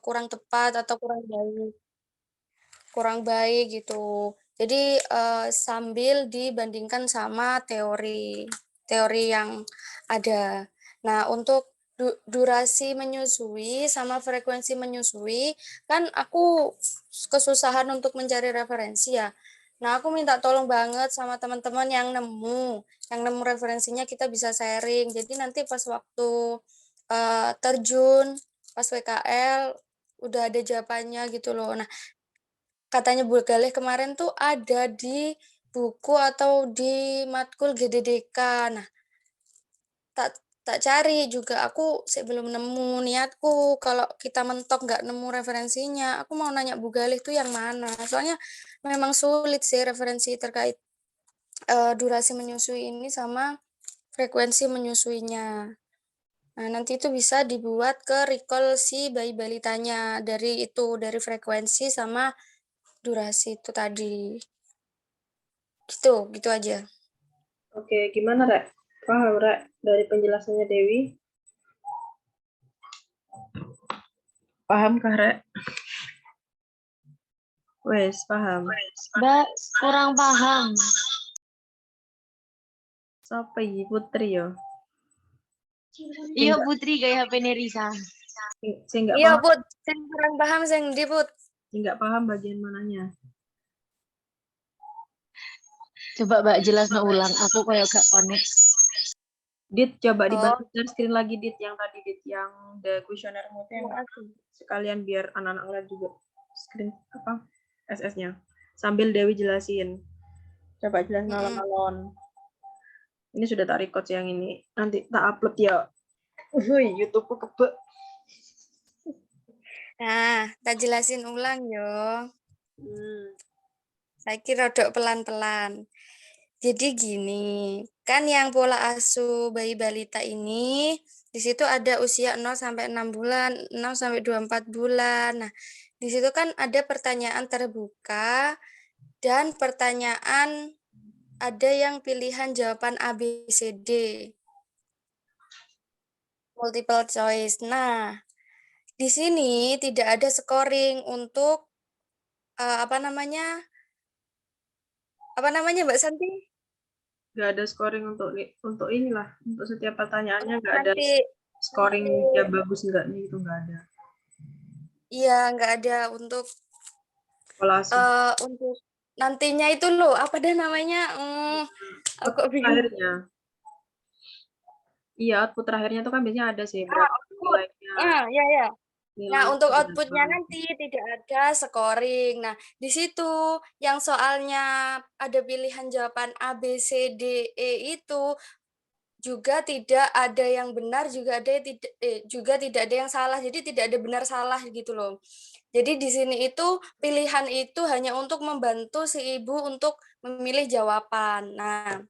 kurang tepat atau kurang baik gitu. Jadi, sambil dibandingkan sama teori yang ada. Nah, untuk durasi menyusui sama frekuensi menyusui, kan aku kesusahan untuk mencari referensi ya. Nah, aku minta tolong banget sama teman-teman yang nemu referensinya kita bisa sharing. Jadi nanti pas waktu, terjun, pas PKL, udah ada jawabannya gitu loh. Nah, katanya Bu Galih kemarin tuh ada di buku atau di matkul GDDK. Nah, tak tak cari juga, aku sih belum nemu. Niatku kalau kita mentok nggak nemu referensinya, aku mau nanya Bu Galih tuh yang mana. Soalnya memang sulit sih referensi terkait, durasi menyusui ini sama frekuensi menyusuinya. Nah, nanti itu bisa dibuat ke recall si bayi balitanya dari frekuensi sama durasi itu tadi. Gitu, gitu aja. Oke, gimana, Rek? Paham, Rek, dari penjelasannya Dewi? Pahamkah, Rek? Wes, paham. Mbak, kurang paham. Siapa ini Putri yo? Iya Putri kayak HP Nerisa. Saya nggak Iya, paham. Put. Saya kurang paham, saya di, Put. Nggak paham bagian mananya. Coba Mbak jelas ulang. Aku kayak gak connect. Dit, coba Oh, dibantu share screen lagi, Dit, yang tadi, Dit, yang the questionnaire itu yang terima kasih. sekalian biar anak-anak lihat juga screen apa SS-nya. Sambil Dewi jelasin. Coba jelasin alon-alon. Ini sudah tak record yang ini. Nanti tak upload ya. YouTube-ku kebe. Nah, tak jelasin ulang yo. Saya kira rodok pelan-pelan. Jadi gini, kan yang pola asuh bayi balita ini, di situ ada usia 0 sampai 6 bulan, 0 sampai 24 bulan. Nah, di situ kan ada pertanyaan terbuka dan pertanyaan ada yang pilihan jawaban A, B, C, D. Multiple choice. Nah, di sini tidak ada scoring untuk apa namanya? Apa namanya, Mbak Santi? Nggak ada scoring untuk inilah, untuk setiap pertanyaannya nggak ada Nanti scoring nanti dia bagus enggaknya itu nggak ada. iya, nggak ada Pola asuh. untuk nantinya itu loh, apa deh namanya? Aku kok Output bingung. terakhirnya. Iya, output terakhirnya itu kan biasanya ada sih berapa Output. nilainya, Ya, ya. Nah, nilai untuk berapa. outputnya nanti tidak ada scoring. Nah, di situ yang soalnya ada pilihan jawaban A, B, C, D, E itu juga tidak ada yang benar, juga tidak ada yang salah. Jadi tidak ada benar salah gitu loh. Jadi di sini itu pilihan itu hanya untuk membantu si ibu untuk memilih jawaban. Nah,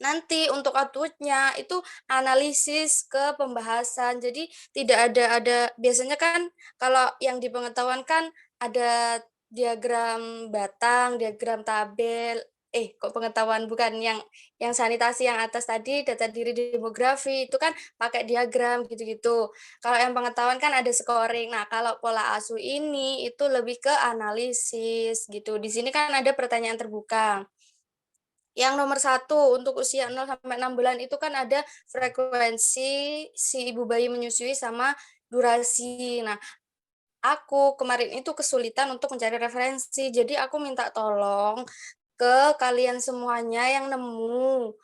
nanti untuk output-nya itu analisis ke pembahasan. Jadi tidak ada biasanya kan kalau yang di pengetahuan kan ada diagram batang, diagram tabel, kok pengetahuan bukan yang sanitasi yang atas tadi data diri demografi itu kan pakai diagram gitu-gitu. Kalau yang pengetahuan kan ada scoring. Nah, kalau pola asuh ini itu lebih ke analisis gitu. Di sini kan ada pertanyaan terbuka. Yang nomor satu untuk usia 0 sampai 6 bulan itu kan ada frekuensi si ibu bayi menyusui sama durasi. Nah, aku kemarin itu kesulitan untuk mencari referensi. Jadi aku minta tolong ke kalian semuanya yang nemu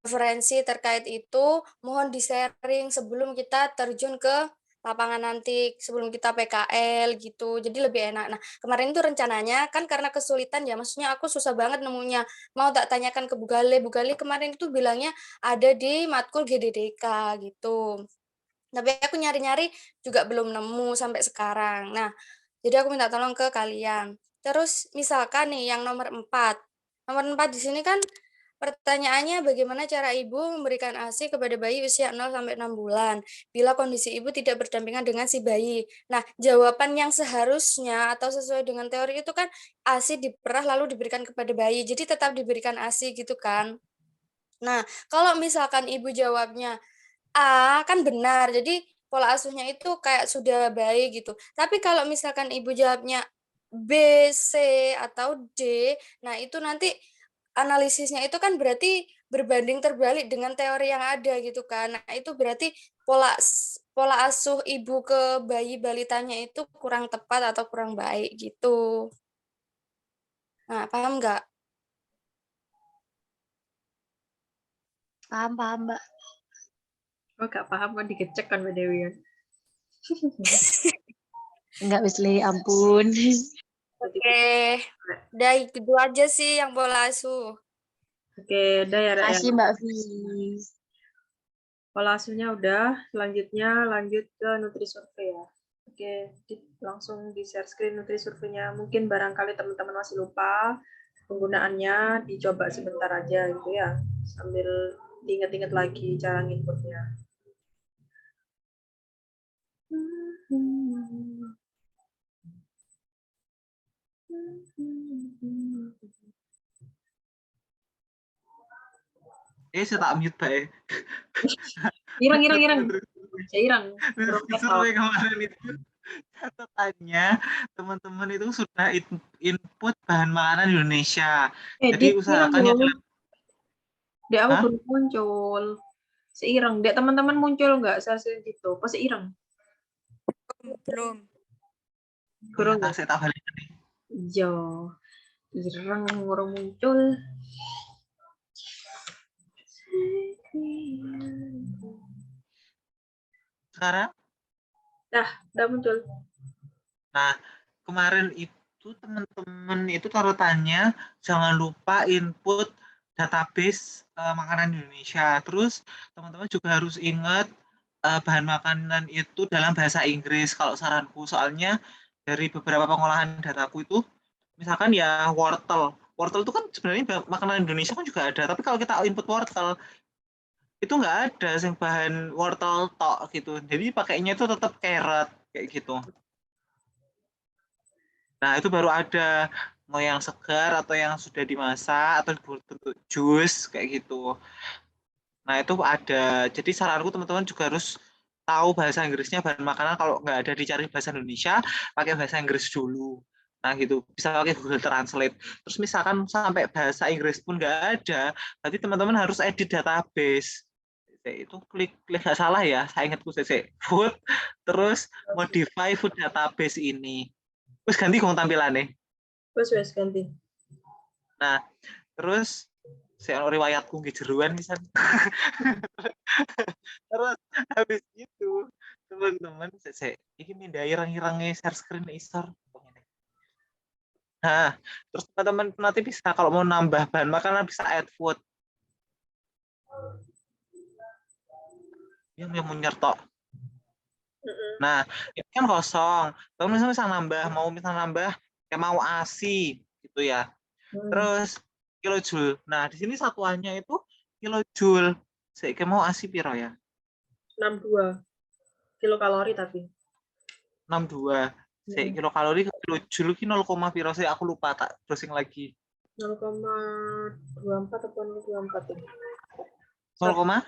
referensi terkait itu, mohon di-sharing sebelum kita terjun ke lapangan nanti, sebelum kita PKL gitu, jadi lebih enak. Nah, kemarin itu rencananya kan karena kesulitan ya, maksudnya aku susah banget nemunya, mau tak tanyakan ke Bu Gale kemarin itu bilangnya ada di matkul GDDK gitu. Tapi aku nyari-nyari juga belum nemu sampai sekarang. Nah, jadi aku minta tolong ke kalian. Terus misalkan nih yang nomor 4. Nomor 4 di sini kan pertanyaannya bagaimana cara ibu memberikan ASI kepada bayi usia 0 sampai 6 bulan bila kondisi ibu tidak berdampingan dengan si bayi. Nah, jawaban yang seharusnya atau sesuai dengan teori itu kan ASI diperah lalu diberikan kepada bayi. Jadi tetap diberikan ASI gitu kan. Nah, kalau misalkan ibu jawabnya A, kan benar. Jadi pola asuhnya itu kayak sudah baik gitu. Tapi kalau misalkan ibu jawabnya B, C, atau D, nah itu nanti analisisnya itu kan berarti berbanding terbalik dengan teori yang ada gitu kan. Nah itu berarti pola asuh ibu ke bayi balitanya itu kurang tepat atau kurang baik gitu. Nah, paham nggak? Paham, paham, Mbak. Oh, gak paham kan dikecek kan Mbak Dewi ya. Enggak, wis Le, ampun. Oke, udah itu aja sih yang pola asuh. Oke, udah ya, Rek, ya. Kasih Mbak Vi. Pola asuhnya udah, selanjutnya lanjut ke nutri survei ya. Oke, langsung di share screen nutri surveinya. Mungkin barangkali teman-teman masih lupa penggunaannya, dicoba sebentar aja gitu ya, sambil diingat-ingat lagi cara inputnya. Saya tak mute Pak ya. Irang. Saya irang. Survei kemarin itu catatannya teman-teman itu sudah input bahan makanan Indonesia. Jadi Dia usahakan irang yang loh. Dek aku Hah? baru muncul. Seirang. Dek teman-teman muncul nggak saya gitu? Pas seirang. Belum. Kurang Ternyata ya? saya tak balik nih. Iya. Irang orang muncul. Sekarang, Udah muncul. nah kemarin itu teman-teman itu tarutannya jangan lupa input database makanan Indonesia. Terus teman-teman juga harus ingat bahan makanan itu dalam bahasa Inggris kalau saranku, soalnya dari beberapa pengolahan dataku itu misalkan ya wortel itu kan sebenarnya makanan Indonesia kan juga ada, tapi kalau kita input wortel itu nggak ada yang bahan wortel tok gitu, jadi pakainya itu tetap carrot kayak gitu. Nah itu baru ada mau yang segar atau yang sudah dimasak atau bentuk jus kayak gitu. Nah itu ada, jadi saranku teman-teman juga harus tahu bahasa Inggrisnya bahan makanan, kalau nggak ada dicari bahasa Indonesia pakai bahasa Inggris dulu. Nah gitu, bisa pakai Google Translate. Terus misalkan sampai bahasa Inggris pun nggak ada, berarti teman-teman harus edit database. Itu klik nggak salah ya, saya ingatku CC food, terus modify food database ini. Terus ganti kong tampilannya. Wes ganti. Nah, terus saya riwayatku nggih jeruan misal. Terus habis itu teman-teman saya ini mindai irang-irangnya share screen isor. Nah, terus teman-teman nanti bisa kalau mau nambah bahan makanan bisa add food. Yang mau nyertok. Nah, ini kan kosong. Teman-teman bisa nambah, mau misalnya nambah kayak mau ASI gitu ya. Terus kilojoule. Nah, di sini satuannya itu kilojoule. Saya kayak mau ASI piro ya? 62 kilokalori tapi. 62. Saya kilokalori ke kilojoule ki 0, piro saya aku lupa, tak browsing lagi. 0,24 atau 0,24 ya. 0,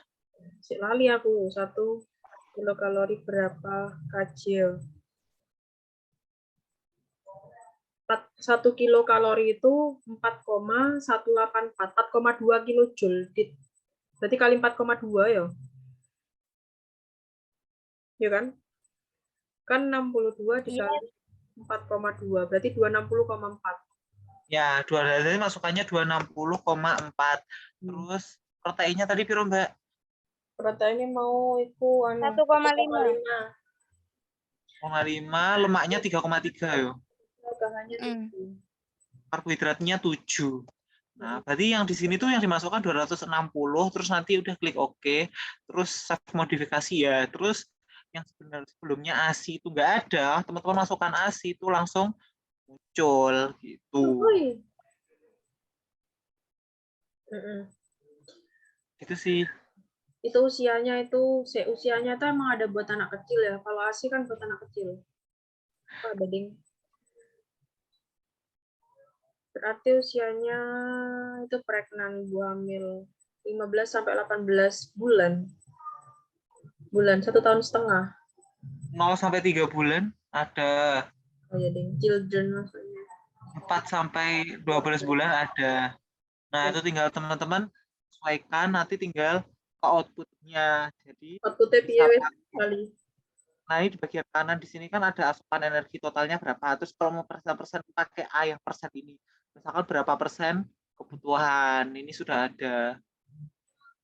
Si lali aku 1 kilokalori berapa kajil. 1 kilokalori itu 4,184, 4,2 kilojoule. Berarti kali 4,2 ya. Ya kan? Kan 62 dikali 4,2, berarti 260,4. Ya, jadi masukannya 260,4. Terus proteinnya tadi piro, Mbak? Proteinnya mau itu 1,5. 1,5, lemaknya 3,3 yo. Bahannya 7. Karbohidratnya 7. Nah, berarti yang di sini tuh yang dimasukkan 260, terus nanti udah klik OK, terus save modifikasi ya. Terus yang sebenarnya sebelumnya ASI itu nggak ada, teman-teman masukkan ASI itu langsung muncul gitu. Itu sih. Itu usianya tuh emang ada buat anak kecil ya. Kalau ASI kan buat anak kecil. Apa ada ding? Berarti usianya itu pregnan, ibu hamil 15 sampai 18 bulan. 1,5 tahun. 0 sampai 3 bulan ada, Oh ya ding, children maksudnya. 4 sampai 12 bulan ada. Nah, itu tinggal teman-teman sesuaikan, nanti tinggal ke outputnya. Jadi Outputnya piye wes misalkan, kali. nah ini di bagian kanan di sini kan ada asupan energi totalnya berapa. Terus kalau mau persen pakai A yang persen ini. Misalkan berapa persen kebutuhan, ini sudah ada.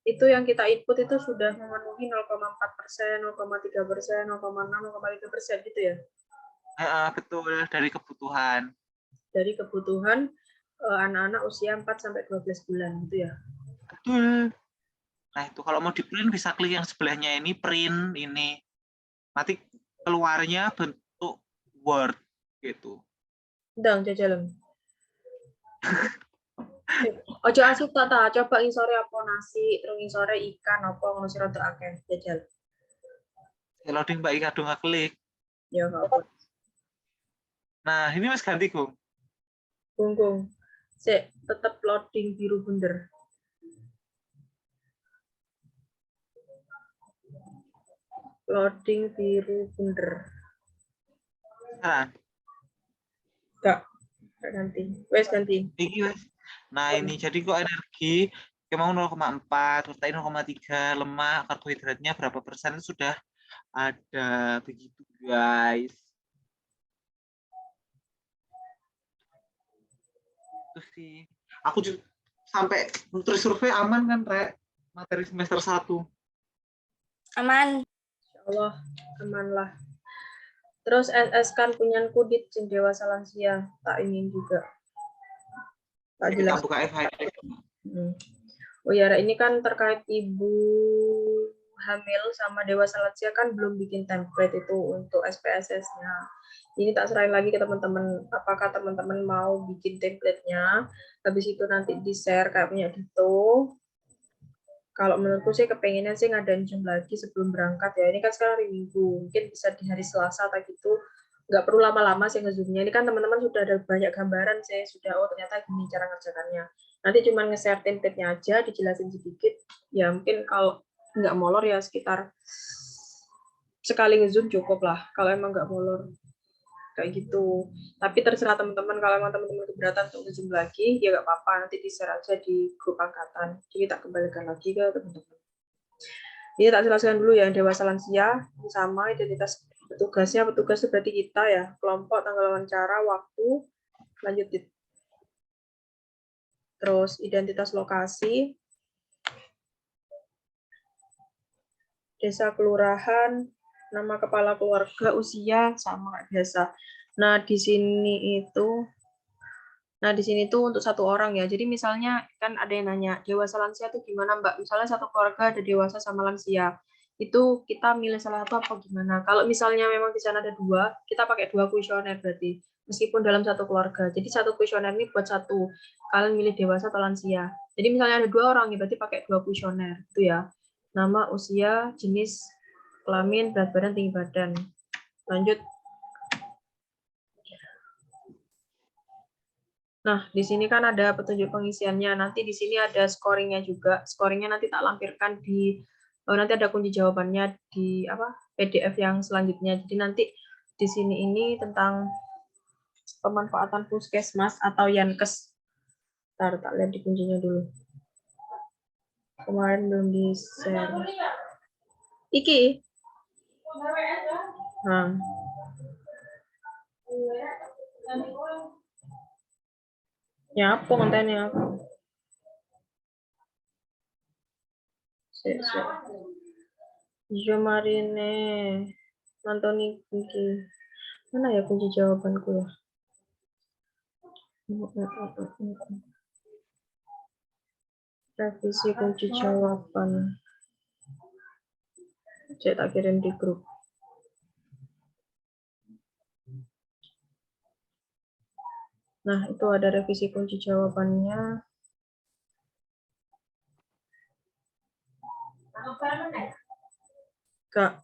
Itu yang kita input itu sudah memenuhi 0,4%, 0,3%, 0,6, 0,3% gitu ya. Betul, dari kebutuhan. Dari kebutuhan anak-anak usia 4 sampai 12 bulan gitu ya. Betul. Nah, itu kalau mau di print bisa klik yang sebelahnya ini, print ini. Nanti keluarnya bentuk Word gitu. Ndang jajalan. Ojo asup tata, coba ngisore apa nasi, terus ngisore ikan apa ngono sira tok akeh jajal. Loading Mbak Ika dong klik. Ya enggak apa. Nah, ini Mas ganti, Gung. Gunggung. Sik, tetep loading biru bunder. Loading biru bunder. Nah, Enggak ganti. Wes ganti. ini Mas. Nah, ini jadi kok energi mau 0,4, protein 0,3, lemak, karbohidratnya berapa persen itu sudah ada begitu, guys. Itu sih. Aku juga sampai terus survei aman kan, Rek? Materi semester 1. Aman. Insyaallah aman lah. Terus SS kan punyanku di dewasa lansia, tak ingin juga. Tak Kita jelas. buka FHD. Oh ya, ini kan terkait ibu hamil sama dewasa lansia kan belum bikin template itu untuk SPSS-nya. Ini tak serahin lagi ke teman-teman, apakah teman-teman mau bikin template-nya, habis itu nanti di-share kayak punya gitu. Kalau menurutku sih kepengennya sih ngadain Zoom lagi sebelum berangkat ya. Ini kan sekarang hari Minggu, mungkin bisa di hari Selasa atau gitu. Nggak perlu lama-lama sih nge-zoom-nya. Ini kan teman-teman sudah ada banyak gambaran sih, sudah oh ternyata gini cara ngerjakannya. Nanti cuma nge-share template-nya aja, dijelasin sedikit. Ya mungkin kalau nggak molor ya sekitar sekali nge-zoom cukup lah. Kalau emang nggak molor kayak gitu. Tapi terserah teman-teman, kalau emang teman-teman keberatan untuk nge-zoom lagi, ya nggak apa-apa, nanti di-share aja di grup angkatan. Jadi tak kembalikan lagi ke teman-teman. Ini tak jelaskan dulu ya, dewasa lansia sama identitas petugasnya. Petugas itu berarti kita ya, kelompok, tanggal wawancara, waktu, lanjut. Terus identitas lokasi, desa kelurahan, nama kepala keluarga, usia sama kayak biasa. Nah, di sini tuh untuk satu orang ya. Jadi misalnya kan ada yang nanya, dewasa lansia itu gimana, Mbak? Misalnya satu keluarga ada dewasa sama lansia. Itu kita milih salah satu apa gimana? Kalau misalnya memang di sana ada dua, kita pakai 2 kuesioner berarti. Meskipun dalam satu keluarga. Jadi satu kuesioner ini buat satu. Kalian milih dewasa atau lansia. Jadi misalnya ada 2 orang, ya berarti pakai 2 kuesioner. Itu ya. Nama, usia, jenis, kelamin, berat badan, tinggi badan. Lanjut. Nah, di sini kan ada petunjuk pengisiannya. Nanti di sini ada scoringnya juga. Scoringnya nanti tak lampirkan nanti ada kunci jawabannya di PDF yang selanjutnya. Jadi nanti di sini ini tentang pemanfaatan puskesmas atau Yankes. Tak lihat di kuncinya dulu. Kemarin belum di-share. Iki. Nah. Ya, apa kontennya? Jo Marine Antoni kunci. Mana ya kunci jawabanku ya? Revisi kunci jawaban. Saya tak kirim di grup. Nah, itu ada revisi kunci jawabannya. Kak.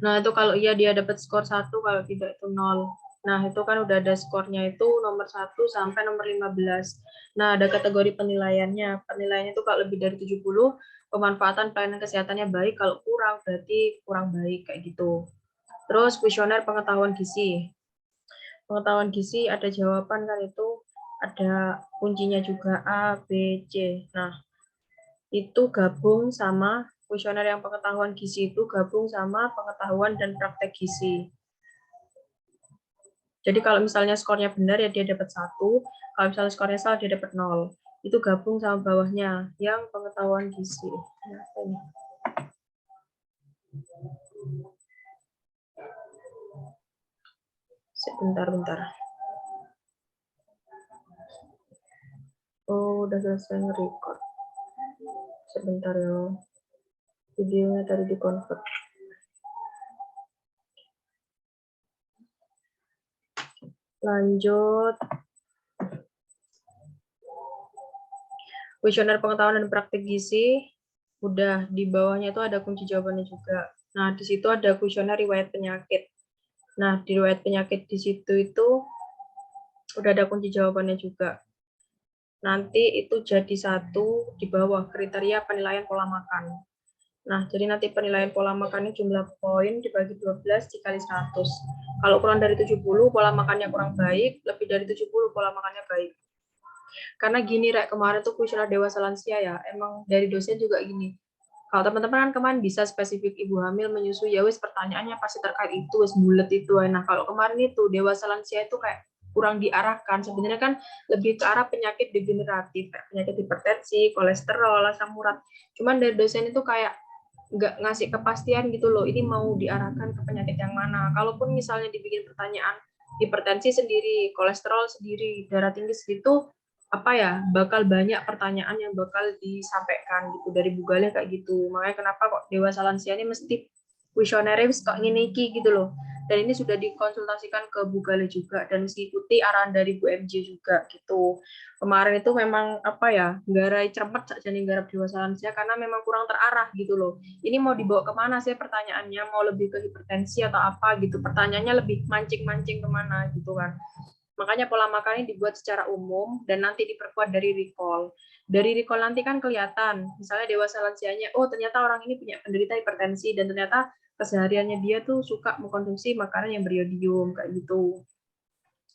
Nah, itu kalau iya dia dapat skor 1, kalau tidak itu 0. Nah, itu kan udah ada skornya itu nomor 1 sampai nomor 15. Nah, ada kategori penilaiannya. Penilaiannya itu kalau lebih dari 70, pemanfaatan pelayanan kesehatannya baik, kalau kurang berarti kurang baik kayak gitu. Terus kuesioner pengetahuan gizi. Pengetahuan gizi ada jawaban kan itu, ada kuncinya juga A, B, C. Nah, itu gabung sama kuesioner yang pengetahuan gizi itu gabung sama pengetahuan dan praktek gizi. Jadi kalau misalnya skornya benar ya dia dapat 1, kalau misalnya skornya salah dia dapat 0. Itu gabung sama bawahnya yang pengetahuan gizi. Nah, ini. Bentar. Oh, udah selesai nge-record. Sebentar ya. Videonya tadi di-convert. Lanjut. Kuesioner pengetahuan dan praktik gizi. Udah, di bawahnya itu ada kunci jawabannya juga. Nah, di situ ada kuesioner riwayat penyakit. Nah, di riwayat penyakit di situ itu udah ada kunci jawabannya juga. Nanti itu jadi 1 di bawah kriteria penilaian pola makan. Nah, jadi nanti penilaian pola makannya jumlah poin dibagi 12 dikali 100. Kalau kurang dari 70, pola makannya kurang baik, lebih dari 70, pola makannya baik. Karena gini, Rek, kemarin tuh kuesioner dewasa lansia ya, emang dari dosen juga gini. Kalau teman-teman kan kemarin bisa spesifik ibu hamil menyusui, ya wis pertanyaannya pasti terkait itu, wis bulet itu. Nah, kalau kemarin itu dewasa lansia itu kayak kurang diarahkan. Sebenarnya kan lebih ke arah penyakit degeneratif, kayak penyakit hipertensi, kolesterol, asam urat. Cuman dari dosen itu kayak nggak ngasih kepastian gitu loh, ini mau diarahkan ke penyakit yang mana. Kalaupun misalnya dibikin pertanyaan hipertensi sendiri, kolesterol sendiri, darah tinggi segitu, apa ya, bakal banyak pertanyaan yang bakal disampaikan gitu dari Bu Galih kayak gitu. Makanya kenapa kok dewasa lansia ini mesti kuesionernya kok nginiki gitu loh. Dan ini sudah dikonsultasikan ke Bu Galih juga dan mengikuti arahan dari Bu MJ juga gitu. Kemarin itu memang apa ya, garai cermet saja nih garap dewasa lansia karena memang kurang terarah gitu loh. Ini mau dibawa kemana sih pertanyaannya, mau lebih ke hipertensi atau apa gitu. Pertanyaannya lebih mancing-mancing kemana gitu kan. Makanya pola makan ini dibuat secara umum dan nanti diperkuat dari recall. Dari recall nanti kan kelihatan, misalnya dewasa lansianya, oh ternyata orang ini punya penderita hipertensi dan ternyata kesehariannya dia tuh suka mengkonsumsi makanan yang beriodium kayak gitu.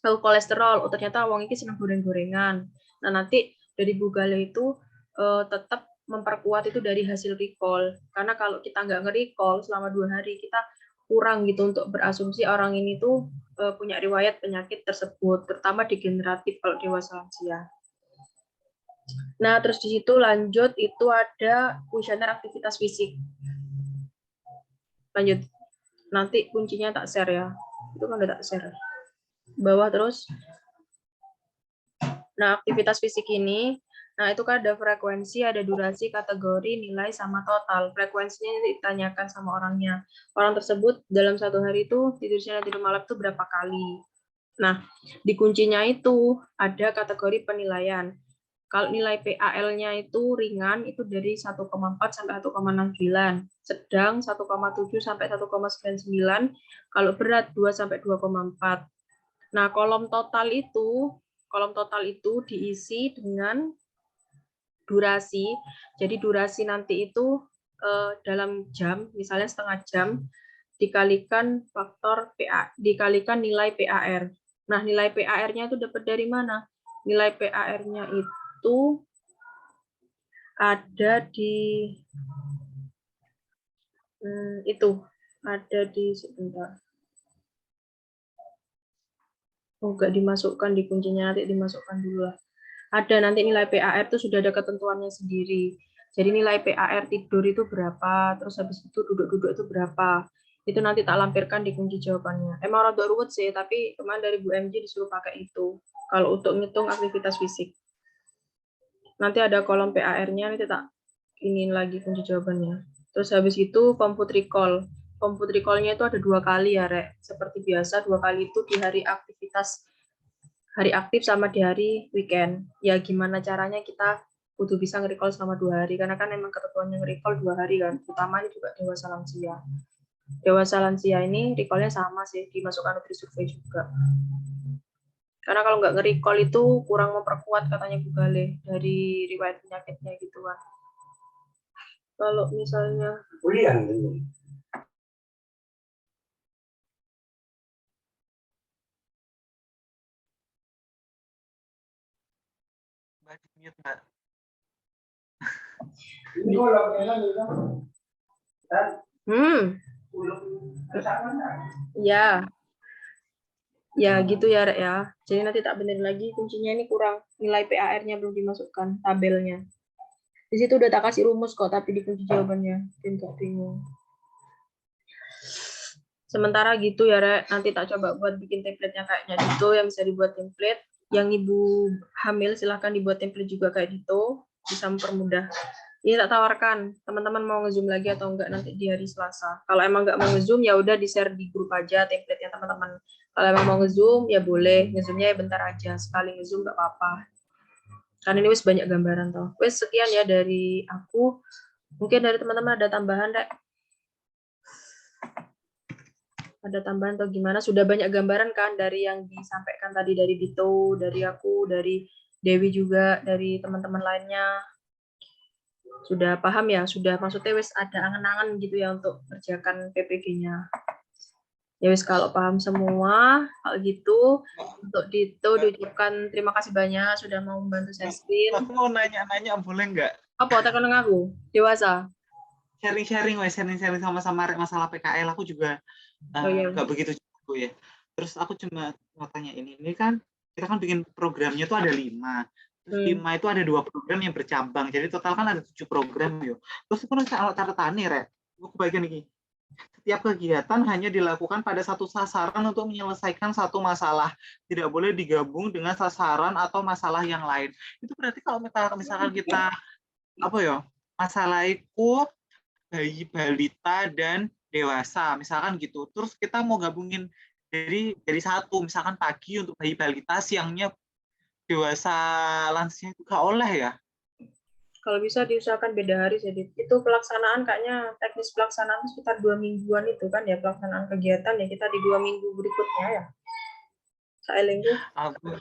Lalu kolesterol, oh ternyata orang ini senang goreng-gorengan. Nah nanti dari Bu Galih itu tetap memperkuat itu dari hasil recall. Karena kalau kita nggak nge-recall selama 2 hari, kita kurang gitu untuk berasumsi orang ini tuh punya riwayat penyakit tersebut, terutama degeneratif kalau dewasa lansia. Nah, terus di situ lanjut itu ada kuesioner aktivitas fisik. Lanjut. Nanti kuncinya tak share ya. Itu kan udah tak share. Bawah terus. Nah, aktivitas fisik ini, nah itu kan ada frekuensi, ada durasi, kategori, nilai, sama total. Frekuensinya ditanyakan sama orangnya. Orang tersebut dalam 1 hari itu tidur siang dan tidur malam itu berapa kali. Nah, di kuncinya itu ada kategori penilaian. Kalau nilai PAL-nya itu ringan, itu dari 1,4 sampai 1,69. Sedang 1,7 sampai 1,99. Kalau berat 2 sampai 2,4. Nah, kolom total itu diisi dengan durasi. Jadi durasi nanti itu dalam jam, misalnya setengah jam, dikalikan faktor PA, dikalikan nilai PAR. Nah, nilai PAR-nya itu dapat dari mana? Nilai PAR-nya itu ada di sebentar. Oh, nggak dimasukkan di kuncinya, nanti dimasukkan dulu lah. Ada nanti nilai PAR itu sudah ada ketentuannya sendiri. Jadi nilai PAR tidur itu berapa, terus habis itu duduk-duduk itu berapa. Itu nanti tak lampirkan di kunci jawabannya. Emang rada ruwet sih, tapi kemarin dari Bu MJ disuruh pakai itu. Kalau untuk ngitung aktivitas fisik. Nanti ada kolom PAR-nya, nanti tak ingin lagi kunci jawabannya. Terus habis itu compute recall. Compute recall-nya itu ada 2 kali ya, Rek. Seperti biasa, 2 kali itu di hari aktivitas, hari aktif sama di hari weekend. Ya gimana caranya kita kudu bisa nge-recall selama 2 hari. Karena kan emang ketentuannya nge-recall 2 hari kan. Utamanya juga dewasa lansia. dewasa lansia ini recall-nya sama sih, dimasukkan Nutri-Survey juga. Karena kalau nggak nge-recall itu kurang memperkuat katanya Google dari riwayat penyakitnya gitu kan. Kalau misalnya Mbak, di-mute, Mbak. Ya, ya gitu ya Rek ya. Jadi nanti tak benerin lagi, kuncinya ini kurang, nilai PAR-nya belum dimasukkan tabelnya. Di situ udah tak kasih rumus kok, tapi di kunci jawabannya bikin gak bingung. Sementara gitu ya Rek, nanti tak coba buat bikin template-nya kayaknya gitu, yang bisa dibuat template. Yang ibu hamil silahkan dibuat template juga kayak gitu, bisa mempermudah. Ini tak tawarkan, teman-teman mau nge-zoom lagi atau enggak nanti di hari Selasa. Kalau emang enggak mau nge-zoom, ya udah di-share di grup aja template-nya teman-teman. Kalau emang mau nge-zoom, ya boleh. Nge-zoomnya ya bentar aja, sekali nge-zoom enggak apa-apa. Karena ini wis banyak gambaran toh. Wis sekian ya dari aku. Mungkin dari teman-teman ada tambahan, Rek? Ada tambahan atau gimana? Sudah banyak gambaran kan dari yang disampaikan tadi dari Dito, dari aku, dari Dewi juga, dari teman-teman lainnya. Sudah paham ya? Sudah maksudnya wis ada angan-angan gitu ya untuk kerjakan PPG-nya. Ya wis kalau paham semua, kalau gitu untuk Dito diucapkan terima kasih banyak sudah mau membantu share screen. Aku mau nanya-nanya, boleh nggak? Apa tekan aku? Dewasa. Sharing-sharing, sharing-sharing sama-sama Rek, masalah PKL. Aku juga Oh iya. nggak begitu jago ya. Terus aku cuma mau tanya ini kan kita kan bikin programnya tuh ada 5. Terus 5 itu ada 2 program yang bercabang. Jadi total kan ada 7 program yo. Terus aku kalau catatannya Rek, aku bagian ini. Setiap kegiatan hanya dilakukan pada satu sasaran untuk menyelesaikan satu masalah. Tidak boleh digabung dengan sasaran atau masalah yang lain. Itu berarti kalau misalkan kita apa ya? Masalah itu bayi, balita, dan dewasa, misalkan gitu. Terus kita mau gabungin dari satu, misalkan pagi untuk bayi balita, siangnya dewasa lansia itu nggak oleh ya? Kalau bisa diusahakan beda hari jadi itu pelaksanaan kayaknya teknis pelaksanaan sekitar 2 mingguan itu kan ya pelaksanaan kegiatan ya kita di 2 minggu berikutnya ya. Saelengku. Aku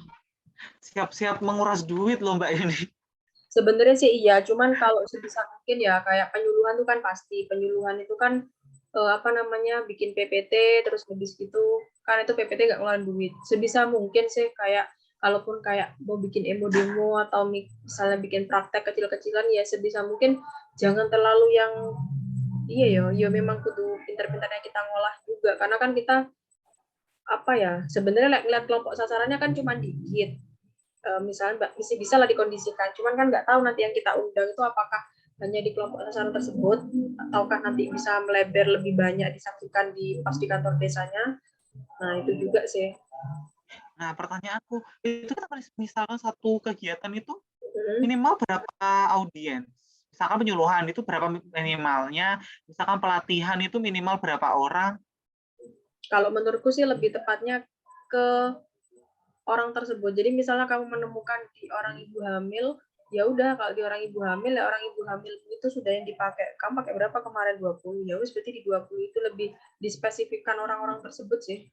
siap-siap menguras duit loh Mbak ini. Sebenarnya sih iya, cuman kalau sebisa mungkin ya kayak penyuluhan itu kan pasti penyuluhan itu kan apa namanya bikin PPT terus habis itu kan itu PPT nggak ngeluarin duit. Sebisa mungkin sih kayak kalaupun kayak mau bikin demo atau misalnya bikin praktek kecil-kecilan ya sebisa mungkin jangan terlalu yang iya ya memang kudu pintar-pintarnya kita ngolah juga karena kan kita apa ya sebenarnya lihat kelompok sasarannya kan cuma dikit. Misalnya bisa lah dikondisikan, cuman kan nggak tahu nanti yang kita undang itu apakah hanya di kelompok sasaran tersebut, ataukah nanti bisa melebar lebih banyak disaksikan pas di kantor desanya. Nah itu juga sih. Nah pertanyaanku, itu kan misalkan satu kegiatan itu minimal berapa audiens? Misalkan penyuluhan itu berapa minimalnya? Misalkan pelatihan itu minimal berapa orang? Kalau menurutku sih lebih tepatnya ke orang tersebut. Jadi misalnya kamu menemukan di orang ibu hamil, ya udah kalau di orang ibu hamil ya orang ibu hamil itu sudah yang dipakai. Kamu pakai berapa kemarin 20? Ya wis berarti di 20 itu lebih dispesifikkan orang-orang tersebut sih.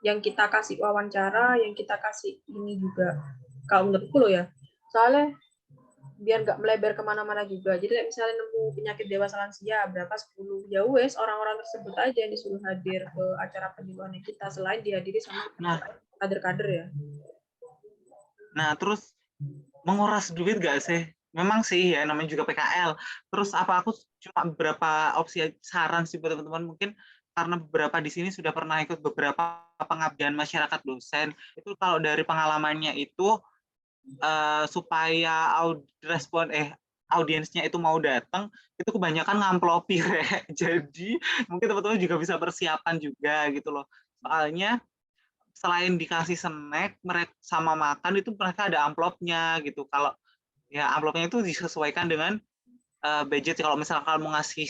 Yang kita kasih wawancara, yang kita kasih ini juga. Kalau menurutku loh ya. Soalnya biar nggak melebar kemana-mana juga. Jadi misalnya nemu penyakit dewasa lansia berapa 10, ya wes orang-orang tersebut aja yang disuruh hadir ke acara penyuluhan kita selain dihadiri sama kader-kader ya. Nah terus menguras duit gak sih? Memang sih ya namanya juga PKL. Terus apa aku cuma beberapa opsi saran sih buat teman-teman mungkin karena beberapa di sini sudah pernah ikut beberapa pengabdian masyarakat dosen. Itu kalau dari pengalamannya itu supaya audiensnya itu mau datang itu kebanyakan ngamplopi jadi mungkin teman-teman juga bisa persiapan juga gitu loh soalnya selain dikasih snack mereka sama makan itu mereka ada amplopnya gitu kalau ya amplopnya itu disesuaikan dengan budget kalau misalkan mau ngasih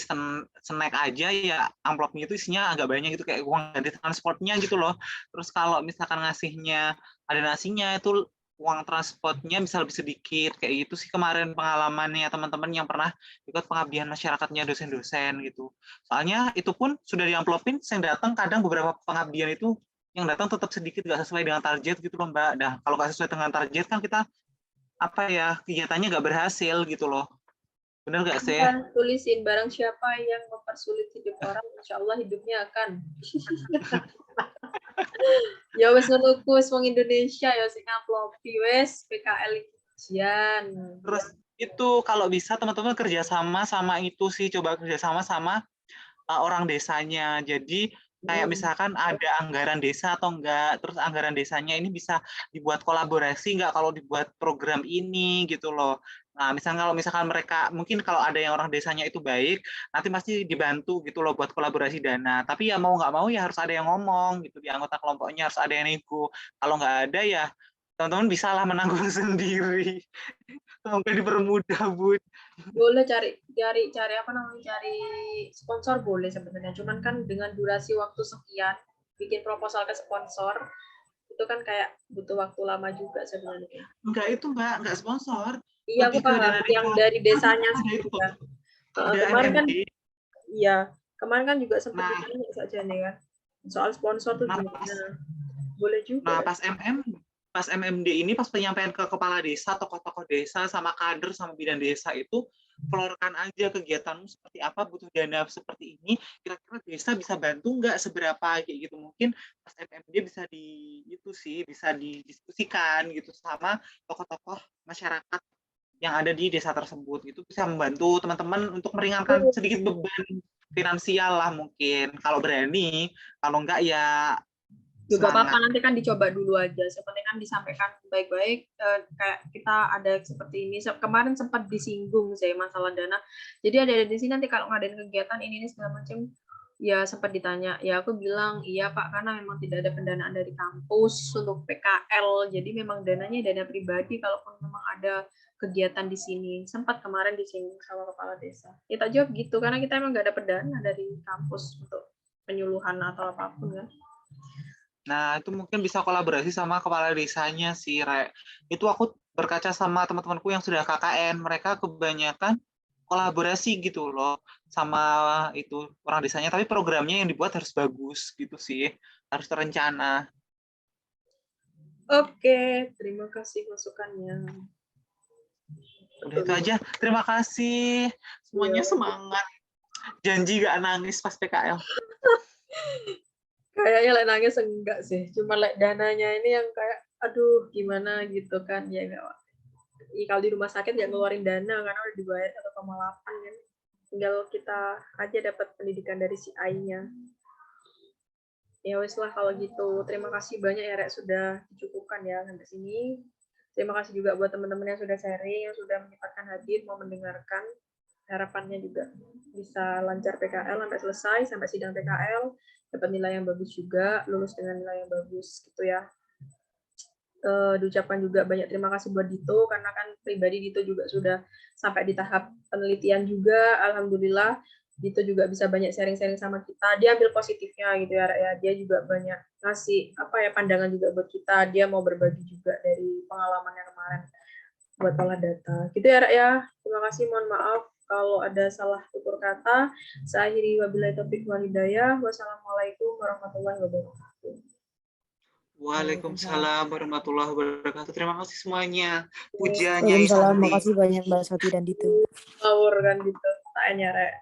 snack aja ya amplopnya itu isinya agak banyak gitu kayak uang ganti transportnya gitu loh terus kalau misalkan ngasihnya ada nasinya itu uang transportnya bisa lebih sedikit kayak gitu sih kemarin pengalamannya teman-teman yang pernah ikut pengabdian masyarakatnya dosen-dosen gitu. Soalnya itu pun sudah diamplopin, yang datang kadang beberapa pengabdian itu yang datang tetap sedikit nggak sesuai dengan target gitu loh Mbak. Nah kalau nggak sesuai dengan target kan kita apa ya kegiatannya nggak berhasil gitu loh. Bener nggak sih? Kita tulisin barang siapa yang mempersulit hidup orang, insya Allah hidupnya akan. Ya wes ngono ku wis wong Indonesia ya sing ngaplopi wes PKL ujian. Terus itu kalau bisa teman-teman kerjasama sama itu sih coba kerjasama sama orang desanya. Jadi kayak misalkan ada anggaran desa atau enggak, terus anggaran desanya ini bisa dibuat kolaborasi enggak kalau dibuat program ini gitu loh. Nah, misalnya kalau misalkan mereka mungkin kalau ada yang orang desanya itu baik, nanti pasti dibantu gitu loh buat kolaborasi dana. Tapi ya mau nggak mau ya harus ada yang ngomong gitu di anggota kelompoknya harus ada yang nego. Kalau nggak ada ya teman-teman bisa lah menanggung sendiri. Semoga dipermudah, Bud. Boleh cari apa namanya, cari sponsor boleh sebenarnya, cuman kan dengan durasi waktu sekian bikin proposal ke sponsor itu kan kayak butuh waktu lama juga sebenarnya. Enggak itu enggak sponsor. Iya aku paham yang dari desanya sendiri kan. Kemarin kan iya kemarin kan juga sempat ditanya saja nih kan soal sponsor tuh gimana. Boleh juga. Nah pas MMD ini pas penyampaian ke kepala desa, tokoh-tokoh desa sama kader sama bidan desa itu florkan aja kegiatanmu seperti apa, butuh dana seperti ini, kira-kira desa bisa bantu nggak seberapa kayak gitu. Mungkin pas MMD bisa didiskusikan gitu sama tokoh-tokoh masyarakat yang ada di desa tersebut. Itu bisa membantu teman-teman untuk meringankan sedikit beban finansial lah mungkin kalau berani, kalau enggak ya juga apa-apa nanti kan dicoba dulu aja. Seperti kan disampaikan baik-baik kayak kita ada seperti ini. Kemarin sempat disinggung saya masalah dana. Jadi ada di sini nanti kalau ngadain kegiatan ini segala macam ya sempat ditanya. Ya aku bilang iya Pak karena memang tidak ada pendanaan dari kampus untuk PKL. Jadi memang dananya dana pribadi kalaupun memang ada kegiatan di sini. Sempat kemarin disinggung sama kepala desa. Kita jawab gitu karena kita emang nggak ada pendana dari kampus untuk penyuluhan atau apapun kan. Nah, itu mungkin bisa kolaborasi sama kepala desanya sih, Re. Itu aku berkaca sama teman-temanku yang sudah KKN, mereka kebanyakan kolaborasi gitu loh sama itu orang desanya, tapi programnya yang dibuat harus bagus gitu sih, harus terencana. Oke, terima kasih masukannya. Udah itu aja, terima kasih. Semuanya semangat. Janji gak nangis pas PKL. Kayaknya lek nangis enggak sih, cuma lek dananya ini yang kayak aduh gimana gitu kan ya enggak. Kalau di rumah sakit ya ngeluarin dana karena udah dibayar 1,8 kan. Tinggal kita aja dapat pendidikan dari si AI-nya. Ya wes lah kalau gitu. Terima kasih banyak ya Rek sudah dicukupkan ya sampai sini. Terima kasih juga buat teman-teman yang sudah sharing, yang sudah menyempatkan hadir mau mendengarkan. Harapannya juga bisa lancar PKL sampai selesai, sampai sidang PKL, dapat nilai yang bagus juga, lulus dengan nilai yang bagus gitu ya. Diucapkan juga banyak terima kasih buat Dito, karena kan pribadi Dito juga sudah sampai di tahap penelitian juga, alhamdulillah. Dito juga bisa banyak sharing-sharing sama kita, dia ambil positifnya gitu ya, dia juga banyak ngasih pandangan juga buat kita, dia mau berbagi juga dari pengalaman yang kemarin buat olah data. Gitu ya, ya. Terima kasih, mohon maaf kalau ada salah tutur kata. Saya akhiri wabillahi taufiq wal hidayah. Wassalamualaikum warahmatullahi wabarakatuh. Waalaikumsalam warahmatullahi wabarakatuh. Terima kasih semuanya. Pujiannya Waalaikumsalam. Makasih banyak Mbak Soti dan Dito. Ngawur kan gitu. Tanya, Rek.